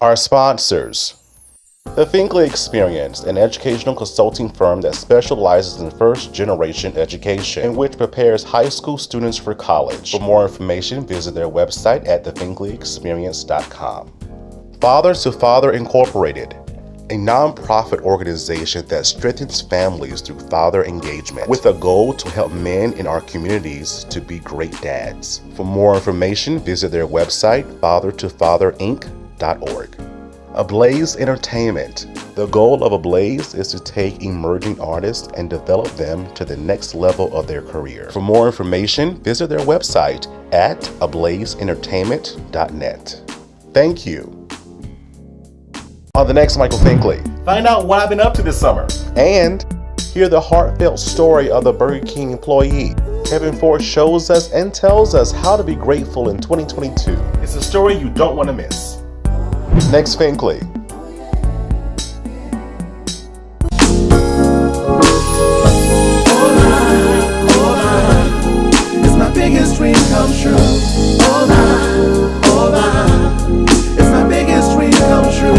Our sponsors: the Finkley Experience, an educational consulting firm that specializes in first-generation education, in which prepares high school students for college. For more information, visit their website at thefinkleyexperience.com. Father to Father Incorporated, a nonprofit organization that strengthens families through father engagement, with a goal to help men in our communities to be great dads. For more information, visit their website, fathertofatherinc.org. Ablaze Entertainment. The goal of Ablaze is to take emerging artists and develop them to the next level of their career. For more information, visit their website at ablazeentertainment.net. Thank you. On the next Michael Finkley, find out what I've been up to this summer and hear the heartfelt story of the Burger King employee. Kevin Ford shows us and tells us how to be grateful in 2022. It's a story you don't want to miss. Next Finkley. It's my biggest dream come true. It's my biggest dream come true.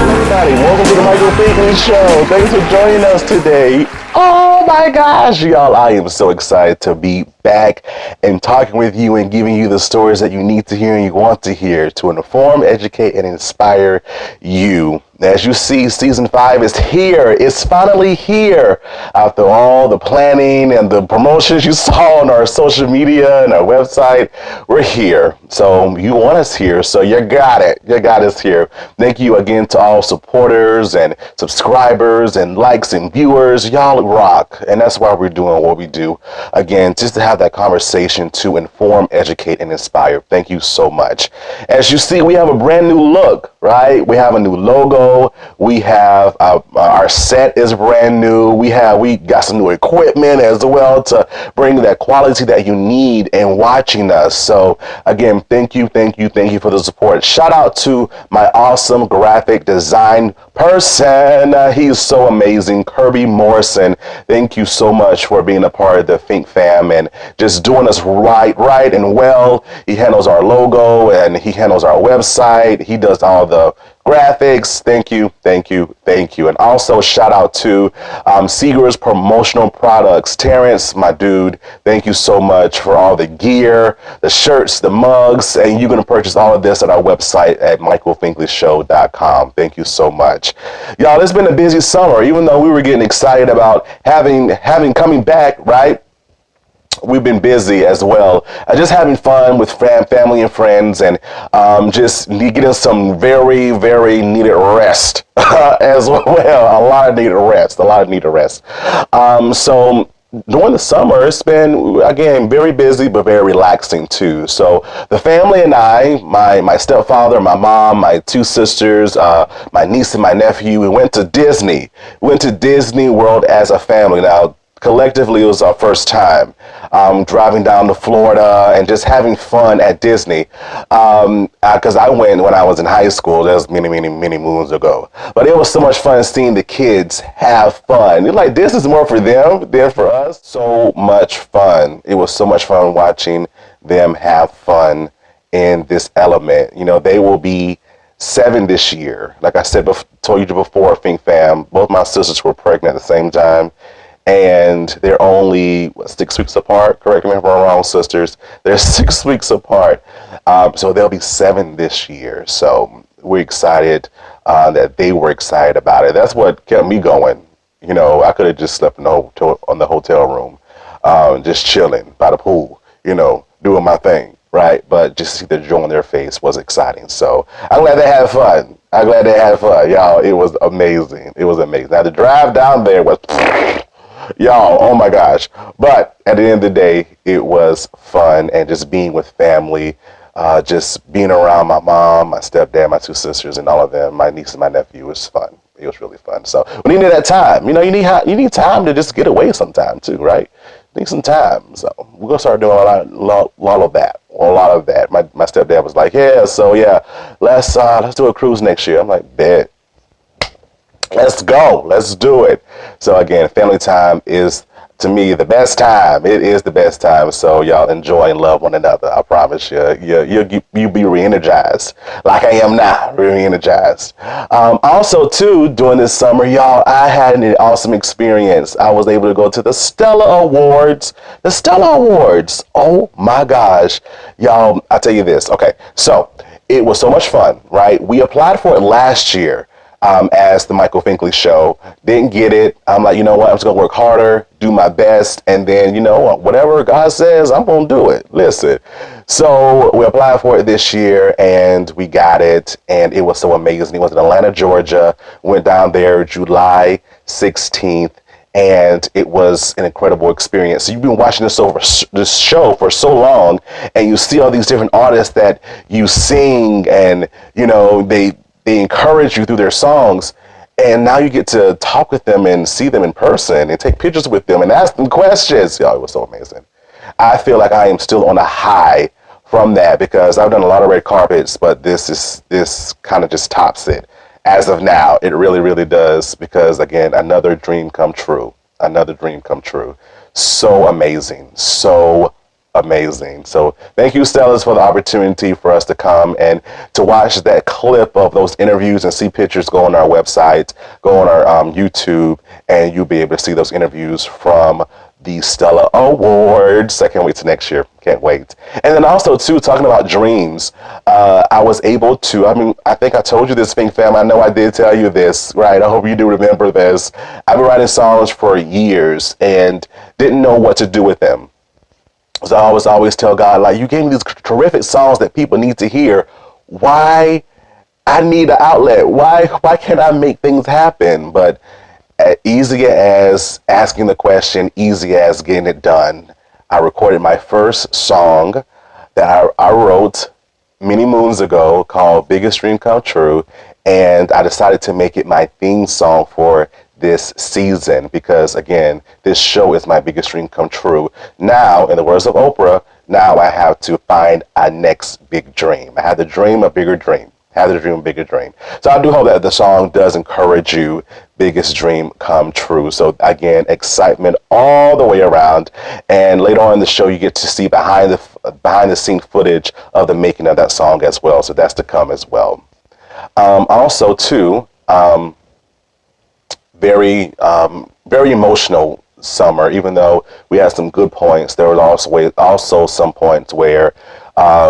Everybody, welcome to the Michael Finkley Show. Thanks for joining us today. Oh my gosh, y'all, I am so excited to be back and talking with you and giving you the stories that you need to hear and you want to hear to inform, educate, and inspire you. As you see, season 5 is here. It's finally here. After all the planning and the promotions you saw on our social media and our website, we're here. So you want us here, so you got it. You got us here. Thank you again to all supporters and subscribers and likes and viewers. Y'all rock. And that's why we're doing what we do. Again, just to have that conversation to inform, educate, and inspire. Thank you so much. As you see, we have a brand new look, right? We have a new logo. We have our set is brand new. We got some new equipment as well to bring that quality that you need in watching us. So again, thank you for the support. Shout out to my awesome graphic design person. He's so amazing, Kirby Morrison. Thank you so much for being a part of the Fink fam and just doing us right and well. He handles our logo and he handles our website. He does all the graphics. Thank you. And also shout out to Seeger's Promotional Products. Terrence, my dude, thank you so much for all the gear, the shirts, the mugs, and you're going to purchase all of this at our website at michaelfinkley.com. Thank you so much. Y'all, it's been a busy summer, even though we were getting excited about having coming back, right? We've been busy as well, just having fun with family and friends, and just getting some very needed rest as well. A lot of needed rest. So during the summer, it's been, again, very busy, but very relaxing too. So the family and I, my stepfather, my mom, my 2 sisters, my niece and my nephew, we went to Disney. We went to Disney World as a family. Now, collectively, it was our first time driving down to Florida and just having fun at Disney. Because I went when I was in high school. That was many moons ago. But it was so much fun seeing the kids have fun. It's like, this is more for them than for us. So much fun. It was so much fun watching them have fun in this element. You know, they will be 7 this year. Like I said, told you before, Fink fam, both my sisters were pregnant at the same time. And they're only 6 weeks apart. Correct me if I'm wrong, sisters. They're 6 weeks apart. So they'll be 7 this year. So we're excited that they were excited about it. That's what kept me going. You know, I could have just slept on the hotel room, just chilling by the pool, you know, doing my thing, right? But just to see the joy on their face was exciting. So I'm glad they had fun. Y'all, it was amazing. Now the drive down there was... Y'all, oh my gosh. But at the end of the day, it was fun, and just being with family, just being around my mom, my stepdad, my 2 sisters, and all of them, my niece and my nephew, was fun. It was really fun. So we needed that time. You know, you need time to just get away sometime too, right? Need some time. So we're gonna start doing a lot of that. My stepdad was like, let's do a cruise next year. I'm like, bet. Let's go. Let's do it. So again, family time is to me, the best time. It is the best time. So y'all enjoy and love one another. I promise you. You'll be re-energized like I am now, re-energized. Also, too, during this summer, y'all, I had an awesome experience. I was able to go to the Stella Awards. The Stella Awards. Oh my gosh. Y'all, I'll tell you this. Okay, so it was so much fun, right? We applied for it last year. As the Michael Finkley Show. Didn't get it. I'm like, you know what? I'm just going to work harder, do my best, and then, you know, whatever God says, I'm going to do it. Listen. So we applied for it this year, and we got it, and it was so amazing. It was in Atlanta, Georgia. Went down there July 16th, and it was an incredible experience. So you've been watching this show for so long, and you see all these different artists that you sing, and, you know, they encourage you through their songs, and now you get to talk with them and see them in person and take pictures with them and ask them questions. It was so amazing. I feel like I am still on a high from that because I've done a lot of red carpets, but this kind of just tops it. As of now, it really, really does because, again, another dream come true. Another dream come true. So amazing. So amazing. So thank you, Stellas, for the opportunity for us to come and to watch that clip of those interviews and see pictures. Go on our website, go on our YouTube, and you'll be able to see those interviews from the Stella Awards. I can't wait till next year. Can't wait. And then also, too, talking about dreams, I was able to, I think I told you this, Fink fam. I know I did tell you this, right? I hope you do remember this. I've been writing songs for years and didn't know what to do with them. So I always tell God, like, you gave me these terrific songs that people need to hear. Why? I need an outlet. Why can't I make things happen? But easy as asking the question, easy as getting it done. I recorded my first song that I wrote many moons ago called Biggest Dream Come True. And I decided to make it my theme song for this season because, again, this show is my biggest dream come true. Now, in the words of Oprah, now I have to find a next big dream. I had to dream a bigger dream. Have to dream a bigger dream. So I do hope that the song does encourage you. Biggest dream come true. So again, excitement all the way around. And later on in the show, you get to see behind the scene footage of the making of that song as well. So that's to come as well. Also, too, very emotional summer. Even though we had some good points, there was also some points where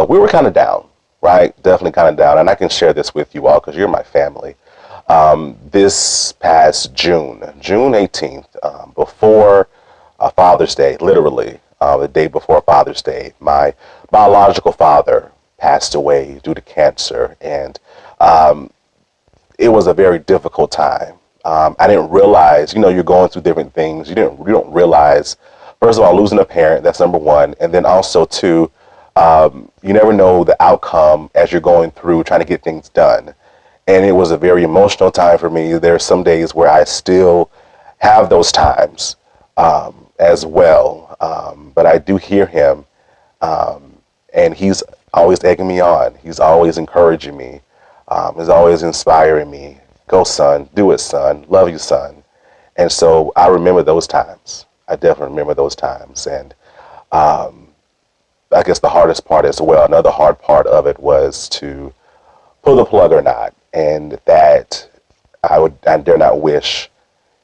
we were kind of down, right? Definitely kind of down. And I can share this with you all because you're my family. This past June 18th, before Father's Day, literally the day before Father's Day, my biological father passed away due to cancer, and it was a very difficult time. I didn't realize, you're going through different things. You don't realize, first of all, losing a parent, that's number one. And then also, two, you never know the outcome as you're going through trying to get things done. And it was a very emotional time for me. There are some days where I still have those times as well. But I do hear him, and he's always egging me on. He's always encouraging me. He's always inspiring me. Go, son. Do it, son. Love you, son. And so I remember those times. I definitely remember those times. And I guess the hardest part as well, another hard part of it was to pull the plug or not. And that I dare not wish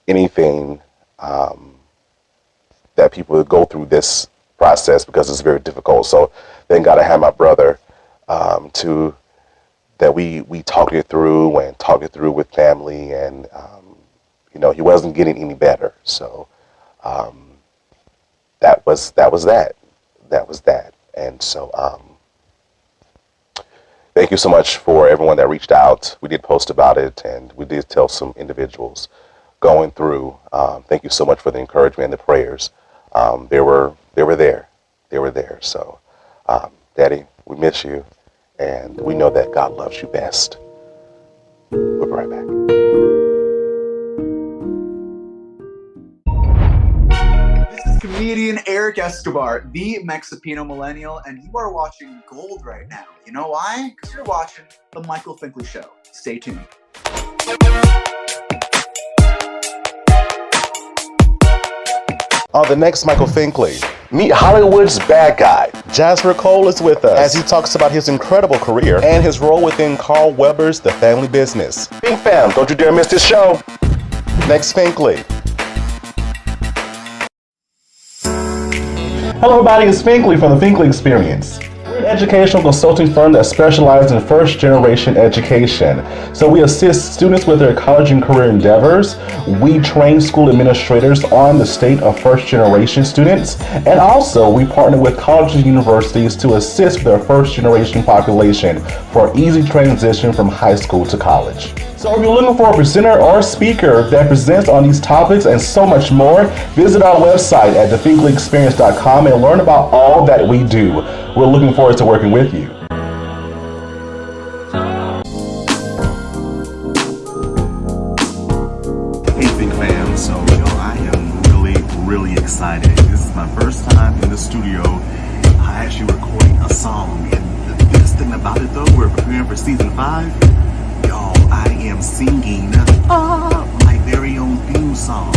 anything that people would go through this process because it's very difficult. So thank God I had my brother that we talked it through with family, and he wasn't getting any better. So that was that. And so thank you so much for everyone that reached out. We did post about it, and we did tell some individuals going through. Thank you so much for the encouragement and the prayers. They were there. So, Daddy, we miss you, and we know that God loves you best. We'll be right back. This is comedian Eric Escobar, the Mexipino millennial, and you are watching Gold right now. You know why? Because you're watching The Michael Finkley Show. Stay tuned. On the next Michael Finkley, meet Hollywood's bad guy. Jasper Cole is with us as he talks about his incredible career and his role within Carl Weber's The Family Business. Fink fam, don't you dare miss this show. Next Finkley. Hello everybody, it's Finkley from the Finkley Experience. We're an educational consulting firm that specializes in first-generation education. So we assist students with their college and career endeavors. We train school administrators on the state of first-generation students. And also, we partner with colleges and universities to assist their first-generation population for easy transition from high school to college. So if you're looking for a presenter or speaker that presents on these topics and so much more, visit our website at thefinkleyexperience.com and learn about all that we do. We're looking forward to working with you. Hey Fink fam, so I am really excited. This is my first time in the studio. I actually recording a song, and the best thing about it though, we're preparing for season 5. Y'all, I am singing my very own theme song.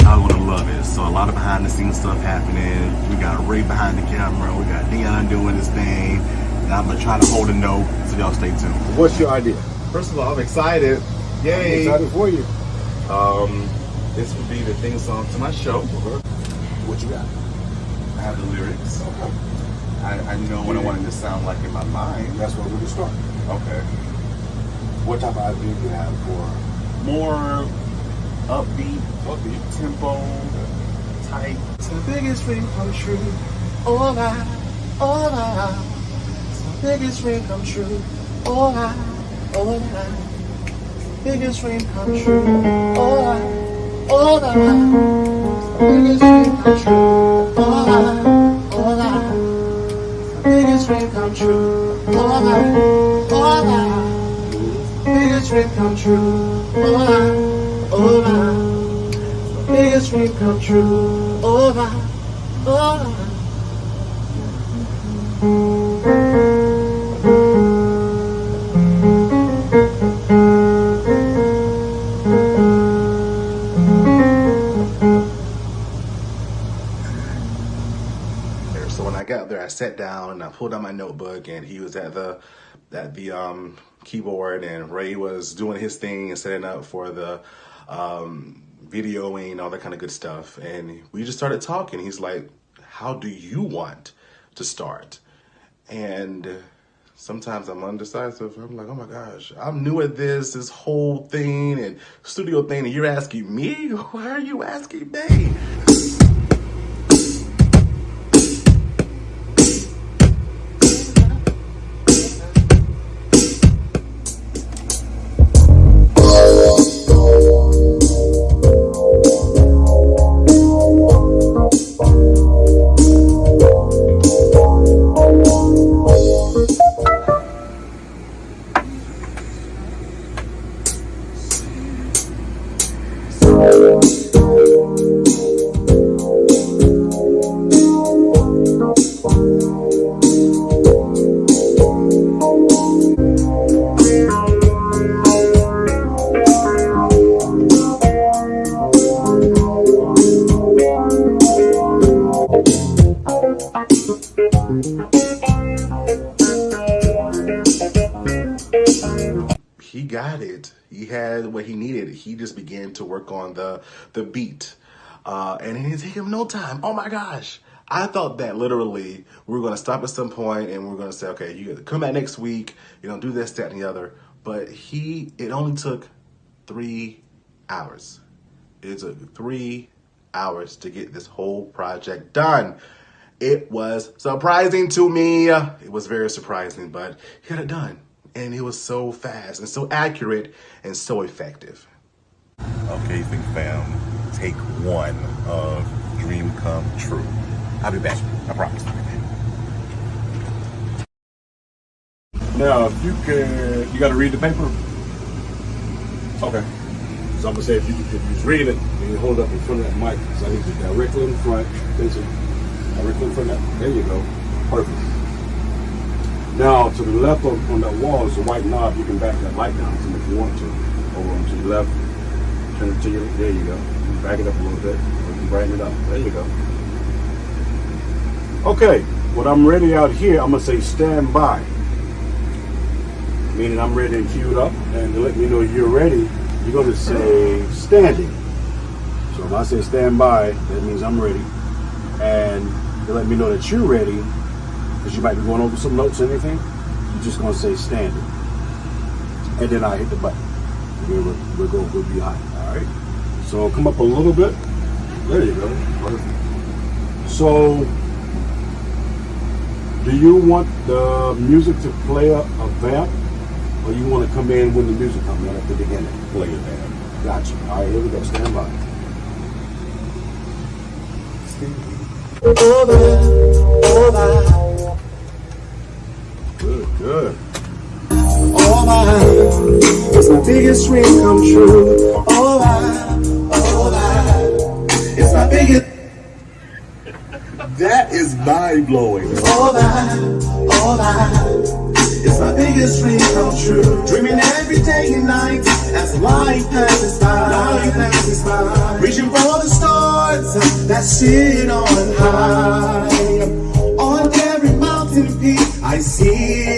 Y'all gonna love it. So a lot of behind the scenes stuff happening. We got Ray behind the camera. We got Dion doing his thing. And I'm gonna try to hold a note, so y'all stay tuned. What's your idea? First of all, I'm excited. Yay! I'm excited for you. This will be the theme song to my show. What you got? I have the lyrics. I know what I want it to sound like in my mind. That's where we're gonna start. Okay. What type of idea do you have for? More upbeat tempo type. It's the biggest dream come true. All I. It's the biggest dream come true. All I. Biggest dream come true. All I. It's the biggest dream come true. All I. Biggest dream come true. All I. Biggest dream come true. All I. Biggest dream come true. All I. So when I got there, I sat down and I pulled out my notebook, and he was at the keyboard, and Ray was doing his thing and setting up for the videoing, all that kind of good stuff. And we just started talking. He's like, how do you want to start? And sometimes I'm undecisive. I'm like, oh my gosh, I'm new at this whole thing and studio thing, and you're asking me? Why are you asking me? He got it. He had what he needed. He just began to work on the beat. And it didn't take him no time. Oh my gosh. I thought that literally we were going to stop at some point and we were going to say, okay, you come back next week, do this, that, and the other. But it only took 3 hours. It took 3 hours to get this whole project done. It was surprising to me. It was very surprising, but he got it done. And it was so fast and so accurate and so effective. Okay, Fink fam, take 1 of Dream Come True. I'll be back, I promise. Now, if you got to read the paper? Okay. So I'm going to say, if you read it, and you hold it up in front of that mic, so I need you directly in front, attention, directly in front of that, there you go, perfect. Now, to the left on that wall is a white knob. You can back that light down if you want to. Over to the left, turn it to your, there you go. Back it up a little bit. Brighten it up. There you go. Okay, when I'm ready out here, I'm going to say stand by. Meaning I'm ready and queued up. And to let me know you're ready, you're going to say standing. So if I say stand by, that means I'm ready. And to let me know that you're ready, because you might be going over some notes or anything, you're just going to say standing. And then I hit the button. We'll be hot. All right. So come up a little bit. There you go. Perfect. So, do you want the music to play a vamp, or you want to come in when the music comes in at the beginning? Play a vamp. Gotcha. All right, here we go. Stand by. Good. All right, it's my biggest dream come true. All right, it's my biggest. That is mind blowing. All right, it's my biggest dream come true. Dreaming every day and night as life passes by. Reaching for the stars that sit on high. On every mountain peak, I see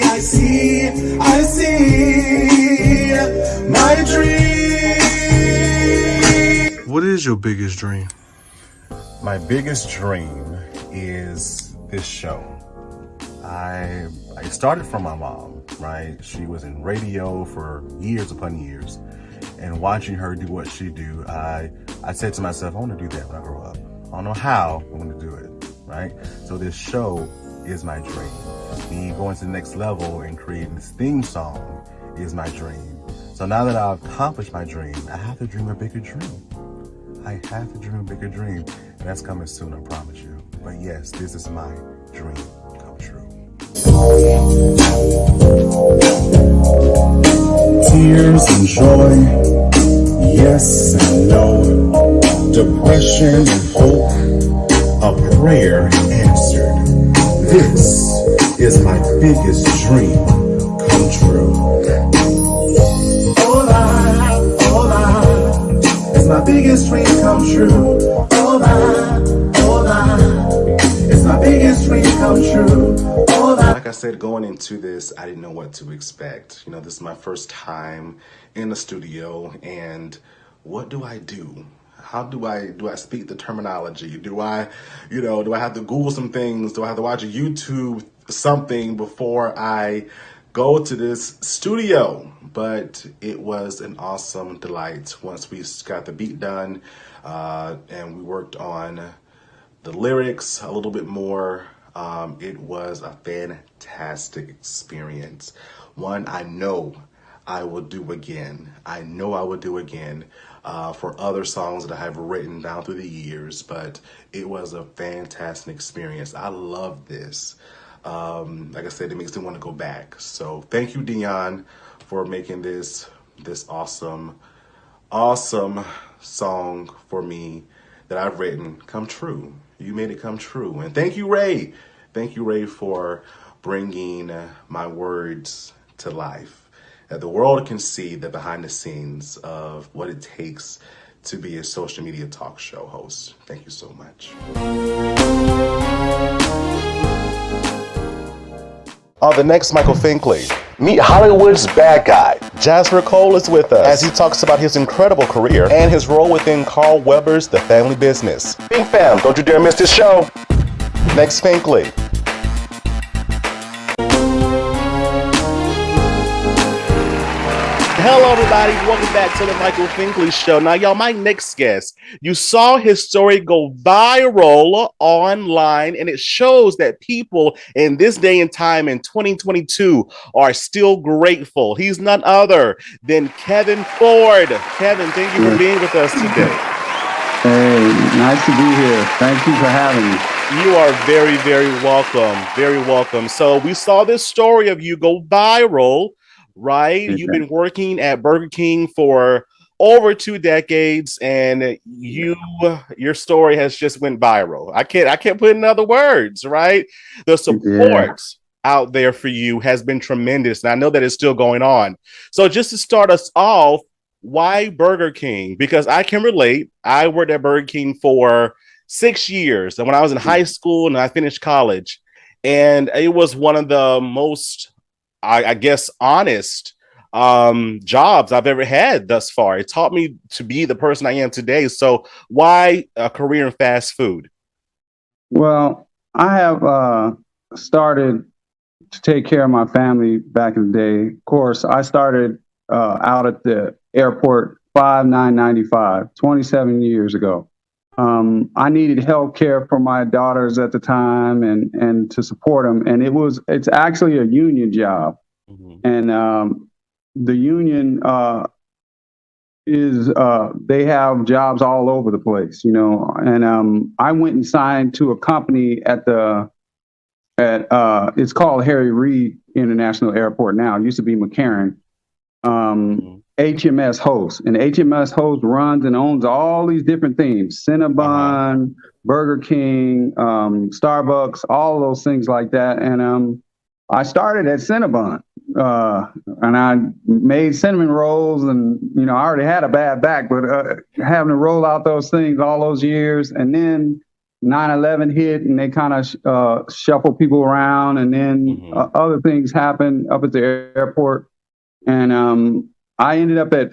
my dream. What is your biggest dream? My biggest dream is this show. I started from my mom, right? She was in radio for years upon years, and watching her do what she do, I said to myself, I want to do that when I grow up. I don't know how I'm going to do it, right? So this show is my dream. Me going to the next level and creating this theme song is my dream. So now that I've accomplished my dream, I have to dream a bigger dream. I have to dream a bigger dream, and that's coming soon, I promise you. But yes, this is my dream come true. Tears and joy, yes and no, depression and hope, a prayer answered. This is my biggest dream come true. All right, it's my biggest dream come true. All right, it's my biggest dream come true. Like I said, going into this, I didn't know what to expect. You know, this is my first time in the studio, and what do I do? How do I speak the terminology? Do I have to Google some things? Do I have to watch a YouTube something before I go to this studio? But it was an awesome delight once we got the beat done, and we worked on the lyrics a little bit more. It was a fantastic experience. One I know I will do again. I know I will do again for other songs that I have written down through the years, but it was a fantastic experience. I love this. Like I said, it makes me want to go back. So thank you, Dion, for making this awesome song for me that I've written come true. You made it come true. And thank you, Ray. Thank you, Ray, for bringing my words to life. That the world can see the behind the scenes of what it takes to be a social media talk show host. Thank you so much. On the next Michael Finkley, meet Hollywood's bad guy. Jasper Cole is with us as he talks about his incredible career and his role within Carl Weber's The Family Business. Fink fam, don't you dare miss this show. Next Finkley. Hello, everybody. Welcome back to the Michael Finkley Show. Now, y'all, my next guest, you saw his story go viral online, and it shows that people in this day and time in 2022 are still grateful. He's none other than Kevin Ford. Kevin, thank you for being with us today. Hey, nice to be here. Thank you for having me. You are very, very welcome. Very welcome. So we saw this story of you go viral. Right? You've been working at Burger King for over 2 decades, and your story has just went viral. I can't put in other words, right? The support out there for you has been tremendous, and I know that it's still going on. So just to start us off, Why Burger King? Because I can relate. I worked at Burger King for 6 years, and when I was in high school and I finished college, and it was one of the most, I guess, honest jobs I've ever had thus far. It taught me to be the person I am today. So, why a career in fast food? Well, I have started to take care of my family back in the day. Of course, I started out at the airport 5/9/95, 27 years ago. I needed health care for my daughters at the time and to support them. And it's actually a union job. Mhm. And the union they have jobs all over the place, you know. And I went and signed to a company it's called Harry Reid International Airport now. It used to be McCarran. HMS Host, and HMS Host runs and owns all these different things: Cinnabon, Burger King, Starbucks, all those things like that. And I started at Cinnabon, and I made cinnamon rolls, and you know I already had a bad back, but having to roll out those things all those years, and then 9/11 hit, and they kind of shuffled people around, and then other things happened up at the airport. And I ended up at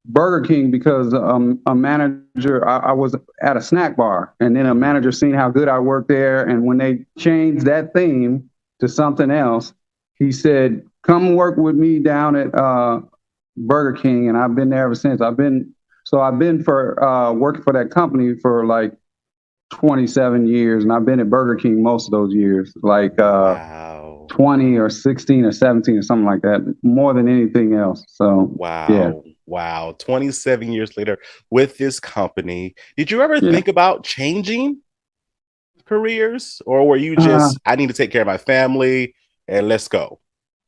Burger King because a manager, I was at a snack bar, and then a manager seen how good I worked there. And when they changed that theme to something else, he said, come work with me down at Burger King. And I've been there ever since. I've been for working for that company for like 27 years, and I've been at Burger King most of those years. Like Wow. 20 or 16 or 17 or something like that, more than anything else. So, Wow. yeah. Wow. 27 years later with this company, did you ever Yeah. think about changing careers, or were you just, I need to take care of my family and let's go?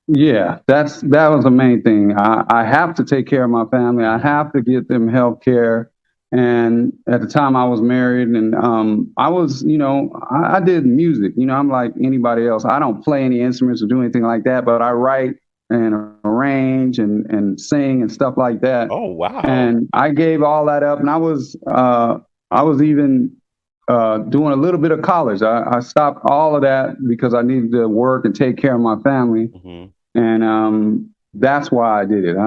Yeah, that was the main thing. I have to take care of my family. I have to get them health care. And at the time I was married, and I was, you know, I did music. You know, I'm like anybody else. I don't play any instruments or do anything like that, but I write and arrange and sing and stuff like that. Oh, wow. And I gave all that up, and I was even doing a little bit of college. I stopped all of that because I needed to work and take care of my family. And that's why I did it.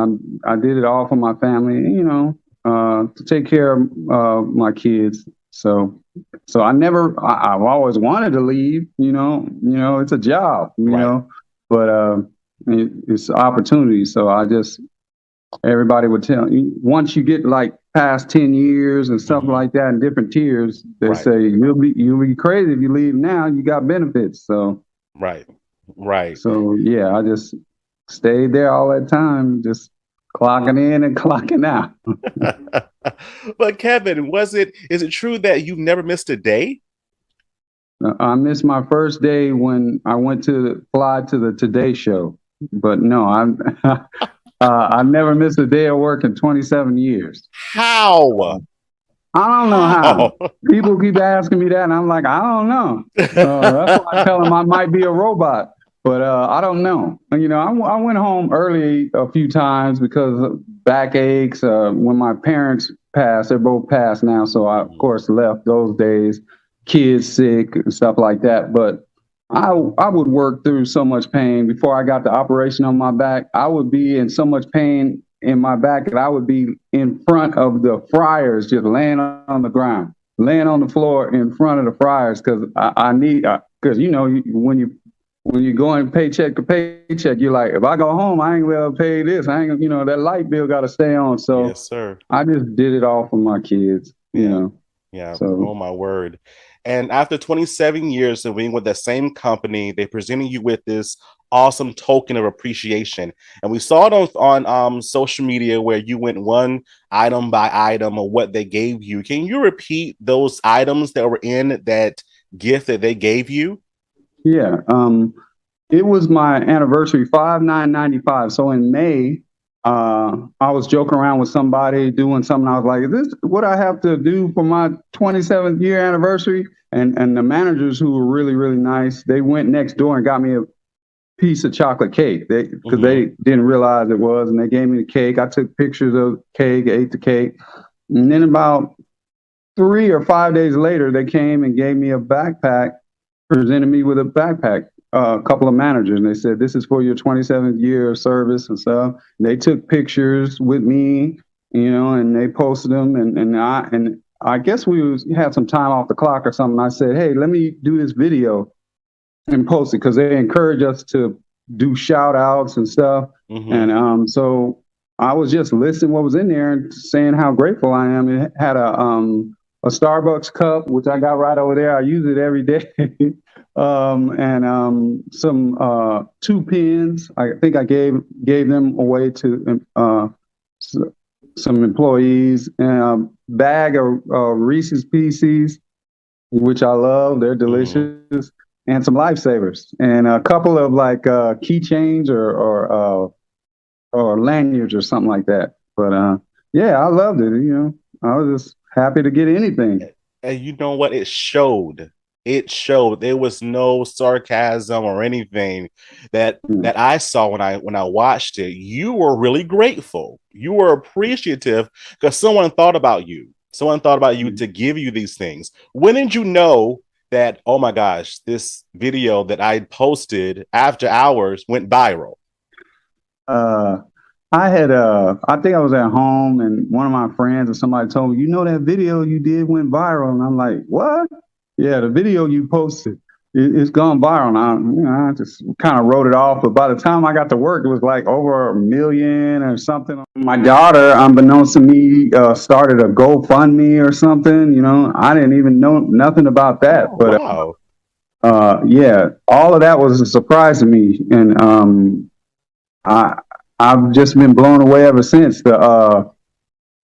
I did it all for my family, you know, to take care of my kids. So I've always wanted to leave, you know, it's a job, you know, but it's opportunity. So everybody would tell you, once you get like past 10 years and stuff like that in different tiers, they say you'll be crazy if you leave now. You got benefits. So right. So yeah, I just stayed there all that time, just clocking in and clocking out. But Kevin, is it true that you've never missed a day? I missed my first day when I went to fly to the Today Show, but no, I've never missed a day of work in 27 years. How? I don't know how. People keep asking me that, and I'm like, I don't know. That's why I tell them I might be a robot, but I don't know. You know, I went home early a few times because of backaches. When my parents passed, they're both passed now, so I, of course, left those days. Kids sick and stuff like that, but I would work through so much pain before I got the operation on my back. I would be in so much pain in my back that I would be in front of the fryers, just laying on the ground, laying on the floor in front of the fryers, because because you know, when you're going paycheck to paycheck, you're like, if I go home, I ain't gonna pay this. I ain't, you know, that light bill got to stay on. So yes, sir. I just did it all for my kids, you know. Yeah. So, oh my word. And after 27 years of being with that same company, they presented you with this awesome token of appreciation. And we saw it on social media where you went one item by item of what they gave you. Can you repeat those items that were in that gift that they gave you? Yeah. It was my anniversary, 5/9/95. So in May, I was joking around with somebody doing something. I was like, is this what I have to do for my 27th year anniversary? And the managers, who were really, really nice, they went next door and got me piece of chocolate cake because they didn't realize it was, and they gave me the cake. I took pictures of the cake, ate the cake, and then about 3 or 5 days later, they came and gave me a backpack, presented me with a backpack. A couple of managers, and they said, "This is for your 27th year of service and stuff." And they took pictures with me, and they posted them, and I guess we had some time off the clock or something. I said, "Hey, let me do this video and post it," because they encourage us to do shout outs and stuff. And so I was just listing what was in there and saying how grateful I am. It had a Starbucks cup, which I got right over there. I use it every day. And some 2 pens. I think I gave them away to some employees, and a bag of Reese's Pieces, which I love. They're delicious, and some lifesavers, and a couple of like keychains or lanyards or something like that. But yeah, I loved it. I was just happy to get anything. And you know what? It showed. It showed. There was no sarcasm or anything that I saw when I watched it. You were really grateful. You were appreciative because someone thought about you. Someone thought about you to give you these things. When did you know that, oh my gosh, this video that I posted after hours went viral? I think I was at home, and one of my friends or somebody told me, that video you did went viral. And I'm like, what? Yeah, the video you posted, it's gone viral. And I just kind of wrote it off. But by the time I got to work, it was like over 1 million or something. My daughter, unbeknownst to me, started a GoFundMe or something. I didn't even know nothing about that. But Wow. Yeah, all of that was a surprise to me. And I've just been blown away ever since.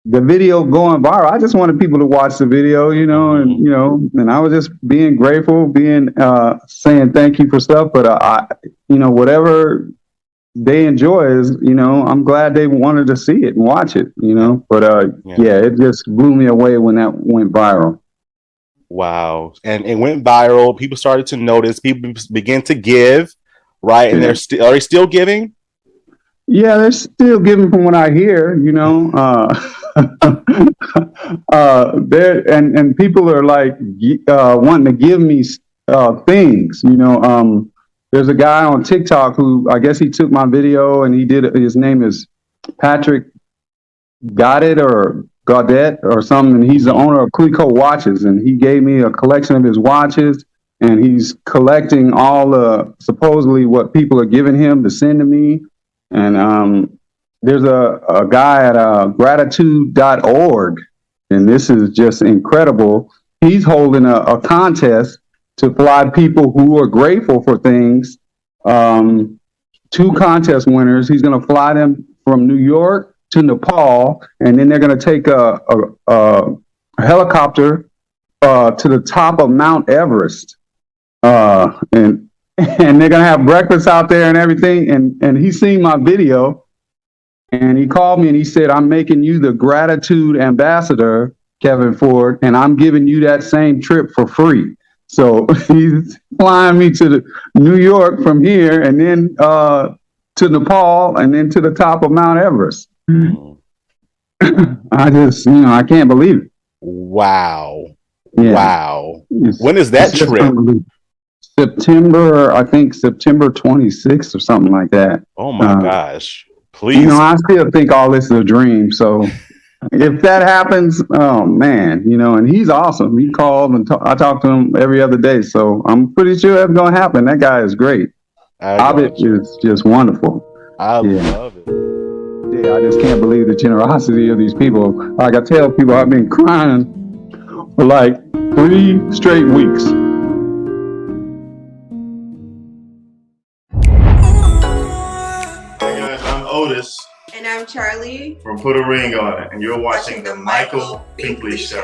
The video going viral. I just wanted people to watch the video, and I was just being grateful, saying thank you for stuff. But whatever they enjoy is, I'm glad they wanted to see it and watch it, But yeah, it just blew me away when that went viral. Wow. And it went viral. People started to notice. People began to give, right? And are they still giving? Yeah, they're still giving from what I hear, and people are like wanting to give me things, There's a guy on TikTok who, I guess he took my video and his name is Patrick Gaudet or something, and he's the owner of Clico Watches, and he gave me a collection of his watches, and he's collecting all the supposedly what people are giving him to send to me. And there's a guy at gratitude.org, and this is just incredible. He's holding a contest to fly people who are grateful for things. 2 contest winners. He's going to fly them from New York to Nepal, and then they're going to take a helicopter to the top of Mount Everest, and they're gonna have breakfast out there and everything. And he seen my video, and he called me and he said, "I'm making you the gratitude ambassador, Kevin Ford, and I'm giving you that same trip for free." So he's flying me to New York from here, and then to Nepal, and then to the top of Mount Everest. I just, I can't believe it. Wow. Yeah. Wow. When is that trip? I think September 26th or something like that. Oh my gosh. Please. I still think all this is a dream. So if that happens, oh man, and he's awesome. He called and I talk to him every other day. So I'm pretty sure that's going to happen. That guy is great. Abid is just wonderful. I love it. Yeah, I just can't believe the generosity of these people. Like I tell people, I've been crying for like 3 straight weeks. Otis. And I'm Charlie. From Put a Ring on It, and you're watching the Michael Finkley Show.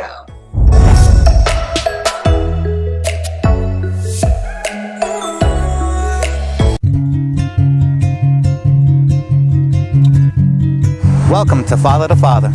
Welcome to Father to Father.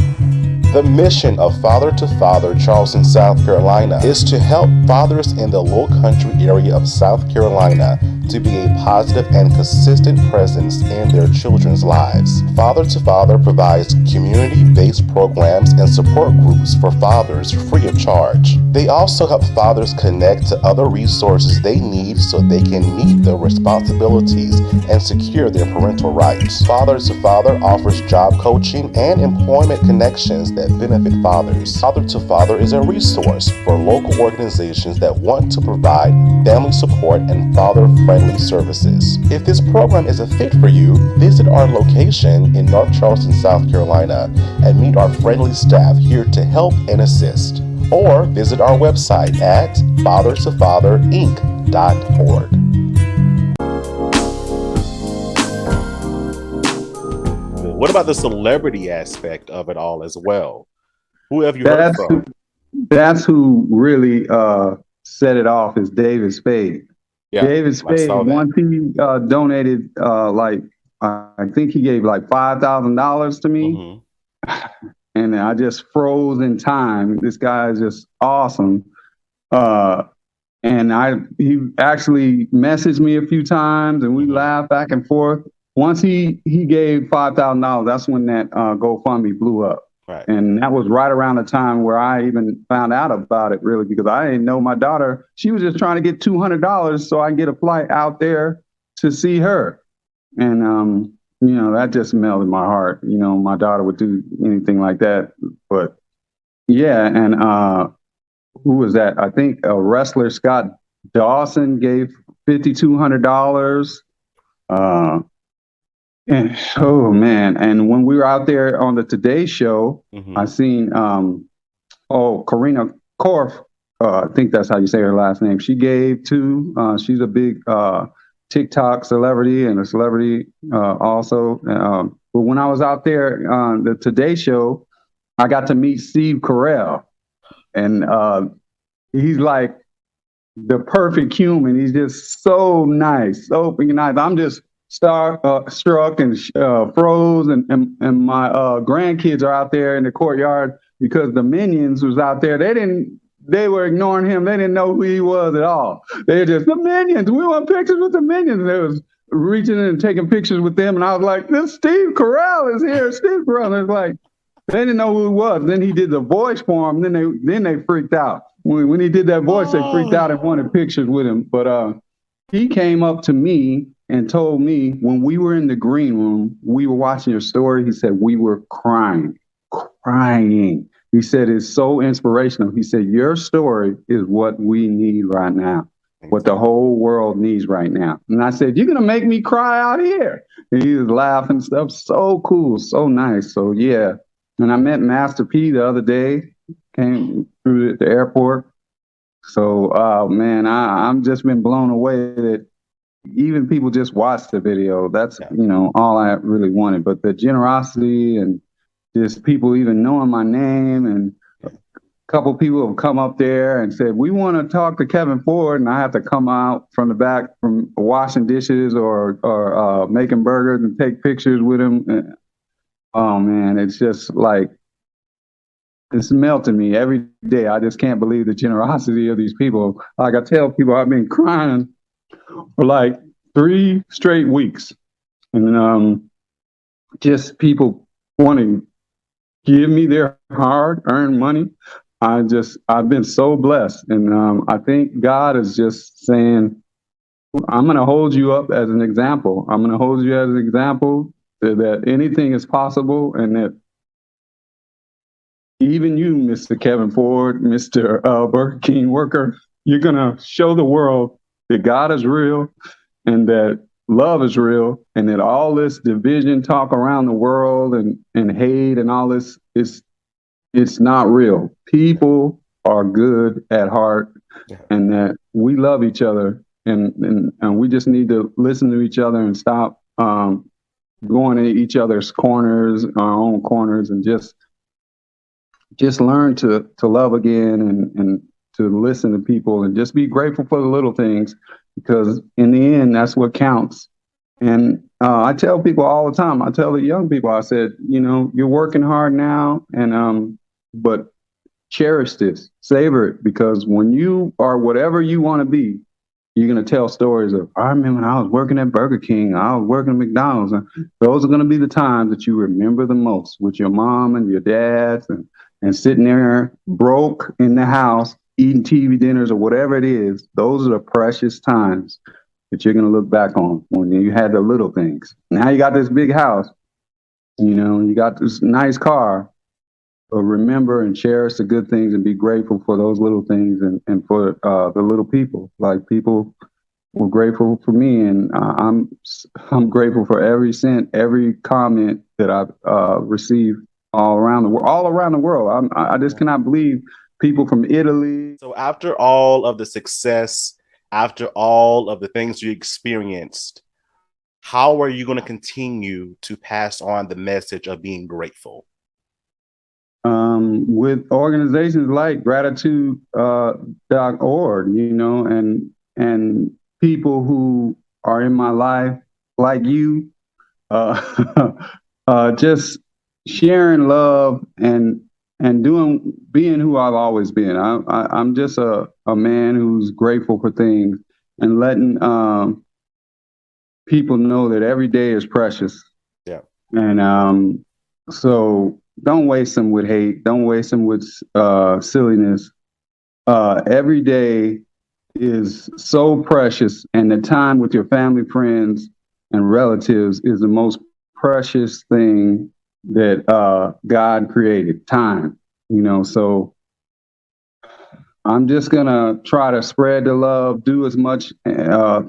The mission of Father to Father Charleston, South Carolina is to help fathers in the Low Country area of South Carolina to be a positive and consistent presence in their children's lives. Father to Father provides community-based programs and support groups for fathers free of charge. They also help fathers connect to other resources they need so they can meet their responsibilities and secure their parental rights. Father to Father offers job coaching and employment connections that benefit fathers. Father to Father is a resource for local organizations that want to provide family support and father-friendly services. If this program is a fit for you, visit our location in North Charleston, South Carolina, and meet our friendly staff here to help and assist. Or visit our website at fathertofatherinc.org. What about the celebrity aspect of it all as well? Who have you heard from? That's who really set it off is David Spade. Yeah, David Spade, once he donated, I think he gave like $5,000 to me. Mm-hmm. And I just froze in time. This guy is just awesome. And he actually messaged me a few times and we laughed back and forth. Once he gave $5,000, that's when that GoFundMe blew up. Right. And that was right around the time where I even found out about it, really, because I didn't know my daughter. She was just trying to get $200 so I can get a flight out there to see her. And, that just melted my heart. My daughter would do anything like that. But, yeah, and who was that? I think a wrestler, Scott Dawson, gave $5,200. And oh man! And when we were out there on the Today Show, I seen Karina Korf. I think that's how you say her last name. She gave too. She's a big TikTok celebrity and a celebrity also. But when I was out there on the Today Show, I got to meet Steve Carell, and he's like the perfect human. He's just so nice, so nice. I'm just struck and froze, and my grandkids are out there in the courtyard because the Minions was out there. They were ignoring him. They didn't know who he was at all. They were just, the Minions, we want pictures with the Minions. And they was reaching in and taking pictures with them. And I was like, this Steve Carell is here. Steve Carell. And it's like, they didn't know who he was. Then he did the voice for him. Then they freaked out. When he did that voice, they freaked out and wanted pictures with him. But he came up to me and told me when we were in the green room, we were watching your story. He said, we were crying. He said, it's so inspirational. He said, your story is what we need right now, what the whole world needs right now. And I said, you're going to make me cry out here. And he was laughing and stuff. So cool, so nice. So, yeah. And I met Master P the other day, came through the airport. So, man, I'm just been blown away that even people just watch the video. That's, all I really wanted. But the generosity and just people even knowing my name, and a couple people have come up there and said, we want to talk to Kevin Ford. And I have to come out from the back from washing dishes or making burgers and take pictures with him. And, oh, man, it's just like, it's melting me every day. I just can't believe the generosity of these people. Like I tell people, I've been crying for like 3 straight weeks. And just people want to give me their hard-earned money. I've been so blessed. And I think God is just saying, I'm going to hold you up as an example. I'm going to hold you as an example that anything is possible, and that even you, Mr. Kevin Ford, Mr. Burger King worker, you're going to show the world that God is real and that love is real, and that all this division talk around the world and hate and all this it's not real. People are good at heart, and that we love each other, and we just need to listen to each other and stop going in each other's corners, our own corners, and just learn to love again and to listen to people and just be grateful for the little things, because in the end, that's what counts. And I tell people all the time, I tell the young people, I said, you're working hard now, and but cherish this, savor it, because when you are whatever you want to be, You're going to tell stories of, I remember when I was working at Burger King, I was working at McDonald's. And those are going to be the times that you remember the most, with your mom and your dad, and sitting there broke in the house, eating TV dinners or whatever it is. Those are the precious times that you're going to look back on when you had the little things. Now you got this big house, you got this nice car. But remember and cherish the good things and be grateful for those little things and for the little people. Like, people were grateful for me, and I'm grateful for every cent, every comment that I've received all around the world. All around the world, I just cannot believe people from Italy. So after all of the success, after all of the things you experienced, how are you going to continue to pass on the message of being grateful? With organizations like gratitude.org, and people who are in my life, like you, just sharing love and being who I've always been. I'm just a man who's grateful for things, and letting people know that every day is precious. Yeah. And so don't waste them with hate. Don't waste them with silliness. Every day is so precious, and the time with your family, friends, and relatives is the most precious thing that God created. Time, So I'm just gonna try to spread the love, do as much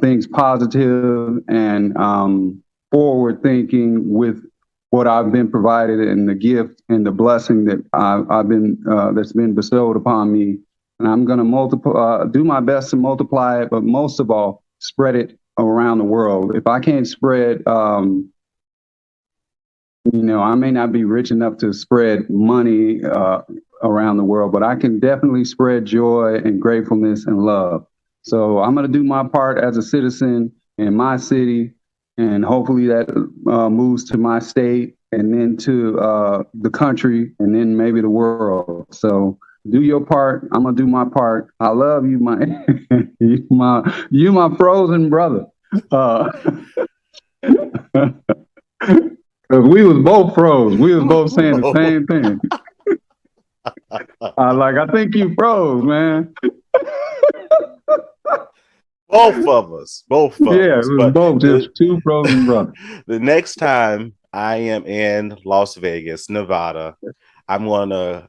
things positive and forward thinking with what I've been provided, and the gift and the blessing that I've been that's been bestowed upon me. And I'm going to do my best to multiply it, but most of all, spread it around the world. If I can't spread, I may not be rich enough to spread money around the world, but I can definitely spread joy and gratefulness and love. So I'm going to do my part as a citizen in my city. And hopefully that moves to my state, and then to the country, and then maybe the world. So do your part. I'm gonna do my part. I love you, you my frozen brother. Cause we was both froze. We was both saying the same thing. I think you froze, man. Both of us. Yeah, it was both just two frozen brothers. The next time I am in Las Vegas, Nevada, I'm gonna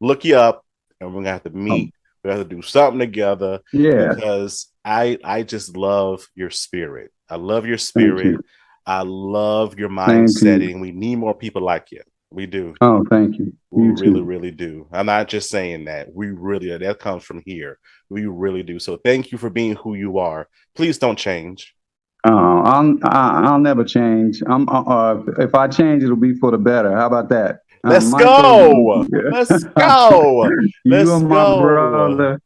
look you up, and we're gonna have to meet. We have to do something together. Yeah, because I just love your spirit. I love your spirit. I love your mindset, and we need more people like you. We do. Oh, thank you. We really do. I'm not just saying that. We really, that comes from here. We really do. So thank you for being who you are. Please don't change. I'll never change. If I change, it'll be for the better. How about that? Let's go. Let's go. You are my brother.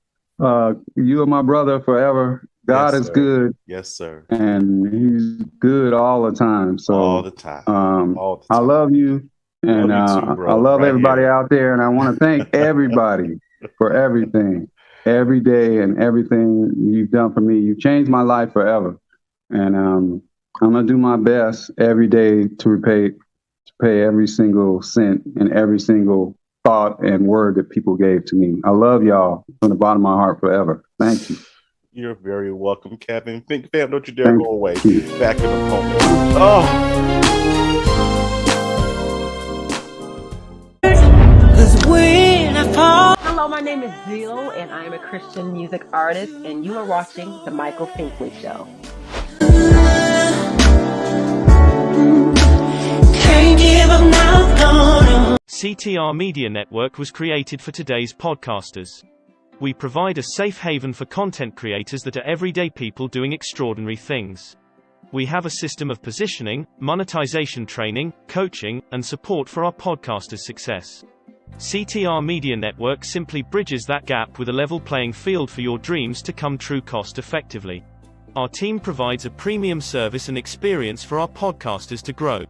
You are my brother forever. God is good. Yes, sir. And he's good all the time. So all the time. All the time. I love you. And I love everybody out there, and I want to thank everybody for everything, every day, and everything you've done for me. You've changed my life forever, and I'm gonna do my best every day to pay every single cent and every single thought and word that people gave to me. I love y'all from the bottom of my heart forever. Thank you. You're very welcome, Kevin. Think, fam, don't you dare go away. Back in a moment. Oh. Hello, my name is Zeal, and I am a Christian music artist, and you are watching The Michael Finkley Show. CTR Media Network was created for today's podcasters. We provide a safe haven for content creators that are everyday people doing extraordinary things. We have a system of positioning, monetization training, coaching, and support for our podcasters' success. CTR Media Network simply bridges that gap with a level playing field for your dreams to come true cost effectively. Our team provides a premium service and experience for our podcasters to grow.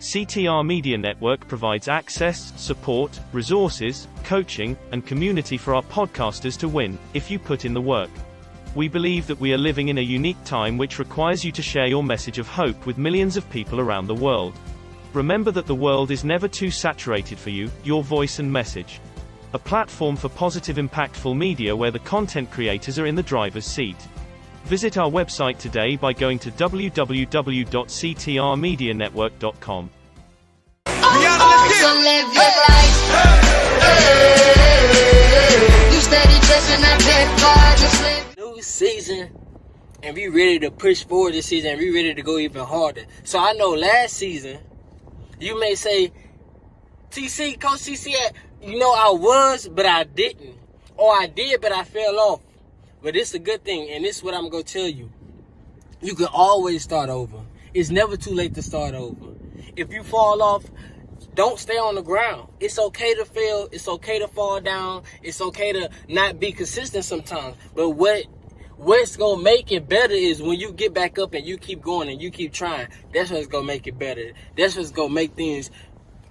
CTR Media Network provides access, support, resources, coaching, and community for our podcasters to win, if you put in the work. We believe that we are living in a unique time which requires you to share your message of hope with millions of people around the world. Remember that the world is never too saturated for you, your voice and message. A platform for positive impactful media where the content creators are in the driver's seat. Visit our website today by going to www.ctrmedianetwork.com. New season, and we ready to push forward this season, and we ready to go even harder. So I know last season, you may say, TC, Coach TC, you know I was, but I didn't. Or I did, but I fell off. But it's a good thing, and this is what I'm going to tell you. You can always start over. It's never too late to start over. If you fall off, don't stay on the ground. It's okay to fail. It's okay to fall down. It's okay to not be consistent sometimes. But what's going to make it better is when you get back up and you keep going and you keep trying. That's what's going to make it better. That's what's going to make things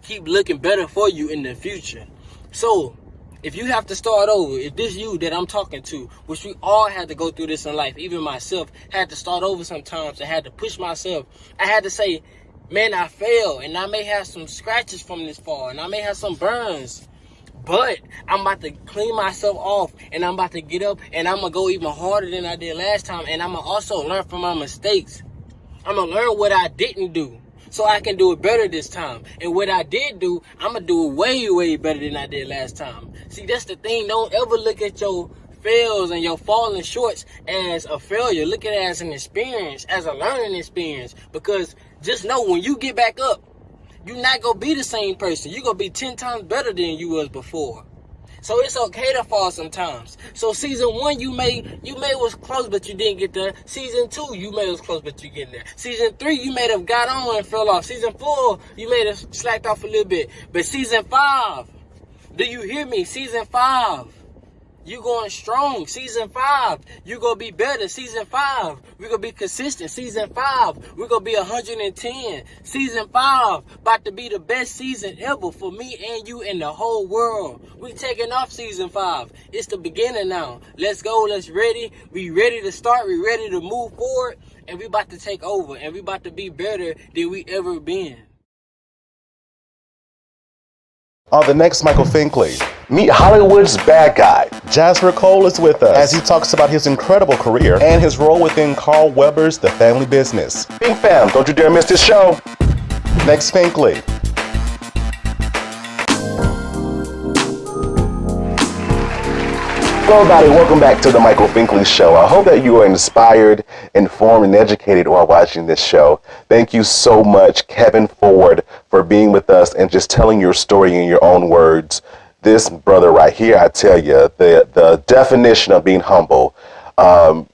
keep looking better for you in the future. So, if you have to start over, if this you that I'm talking to, which we all had to go through this in life, even myself, had to start over sometimes. I had to push myself. I had to say, man, I failed, and I may have some scratches from this fall, and I may have some burns, but I'm about to clean myself off, and I'm about to get up, and I'm going to go even harder than I did last time, and I'm going to also learn from my mistakes. I'm going to learn what I didn't do, so I can do it better this time. And what I did do, I'm going to do it way, way better than I did last time. See, that's the thing. Don't ever look at your fails and your falling shorts as a failure. Look at it as an experience, as a learning experience. Because just know when you get back up, you're not going to be the same person. You're going to be 10 times better than you was before. So it's okay to fall sometimes. So season 1, you may was close, but you didn't get there. Season 2, you may was close, but you get there. Season 3, you may have got on and fell off. Season 4, you may have slacked off a little bit. But season 5, do you hear me? Season 5, you going strong. Season 5, you going to be better. Season 5, we're going to be consistent. Season 5, we're going to be 110. Season 5, about to be the best season ever for me and you in the whole world. We taking off season 5. It's the beginning now. Let's go. Let's ready. We ready to start. We ready to move forward. And we about to take over. And we about to be better than we ever been. On the next Michael Finkley, meet Hollywood's bad guy. Jasper Cole is with us as he talks about his incredible career and his role within Carl Weber's The Family Business. Fink fam, don't you dare miss this show. Next Finkley. Hello everybody, welcome back to the Michael Finkley Show. I hope that you are inspired, informed, and educated while watching this show. Thank you so much, Kevin Ford, for being with us and just telling your story in your own words. This brother right here, I tell you, the definition of being humble,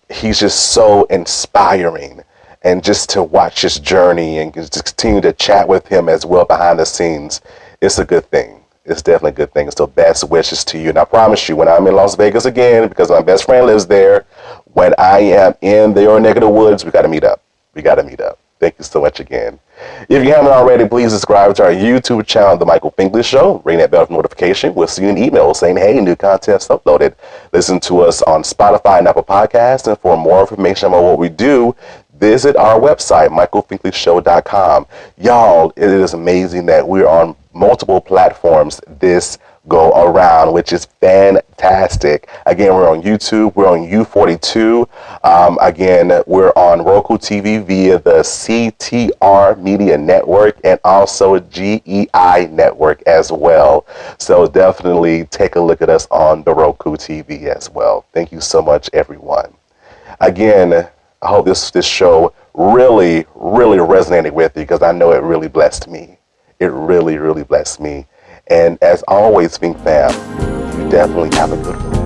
he's just so inspiring. And just to watch his journey and just continue to chat with him as well behind the scenes, it's a good thing. It's definitely a good thing. So best wishes to you. And I promise you, when I'm in Las Vegas again, because my best friend lives there, when I am in your neck of the woods, we got to meet up. We got to meet up. Thank you so much again. If you haven't already, please subscribe to our YouTube channel, The Michael Finkley Show. Ring that bell for notification. We'll see you in email saying, hey, new content's uploaded. Listen to us on Spotify and Apple Podcasts. And for more information about what we do, visit our website, michaelfinkleyshow.com. Y'all, it is amazing that we're on multiple platforms this go around, which is fantastic. Again, we're on YouTube, we're on U42. Again, we're on Roku TV via the CTR Media Network and also GEI Network as well. So definitely take a look at us on the Roku TV as well. Thank you so much, everyone. Again, I hope this show really resonated with you, because I know it really blessed me. It really blessed me. And as always, Fink fam, you definitely have a good one.